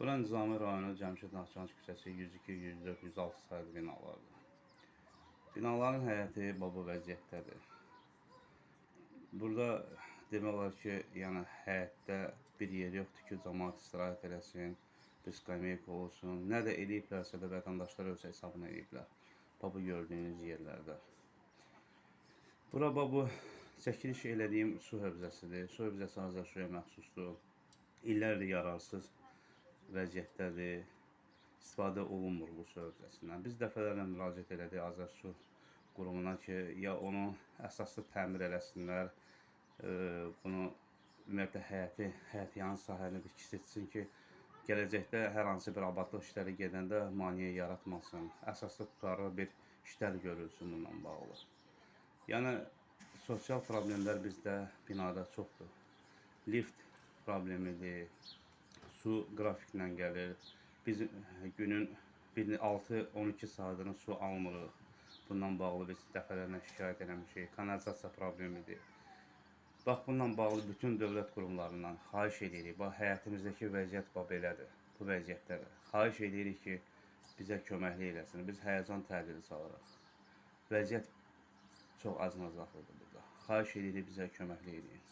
Bura Nizami rayonu Cəmşid Naxçıvan küçəsi 102, 104, 106 sayılı binalardır. Binaların həyəti bu vəziyyətdədir. Burada demək olar ki, yəni həyətdə bir yer yoxdur ki, cəmaət istirahət eləsin, bir skameyka olsun. Nə də eləyiblərsə də vətəndaşlar öz hesabına eləyiblər. Bu gördüyünüz yerlərdə. Bura bu çəkiliş elədiyim su hövzəsidir. Su hövzəsi Azərsuya məxsusdur. İllərdir yararsız vəziyyətdədir. İstifadə olunmur bu su hövzəsindən. Biz dəfələrlə müraciət elədik Azərsu qurumuna ki, ya onu əsaslı təmir eləsinlər, bunu ümumiyyətlə həyətyanı sahəni bir kiçiltsin ki, gələcəkdə hər hansı bir abadlıq işləri gedəndə maneə yaratmasın, əsaslı tutarlı bir işlər görülsün bununla bağlı. Yəni, sosial problemlər bizdə binada çoxdur. Lift problemidir, su qrafiklə gəlir. Biz günün 6-12 saatını su almırıq. Bundan bağlı biz dəfələrlə şikayət eləmişik. Kanalizasiya problemidir. Bax, bununla bağlı bütün dövlət qurumlarından xahiş edirik. Bax, həyətimizdəki vəziyyət belədir, bu vəziyyətdədir. Xahiş edirik ki, bizə köməklik eləsin. Biz həyəcan tədbiri salırıq. Vəziyyət çox acınacaqlıdır burada. Xahiş edirik bizə köməklik edin.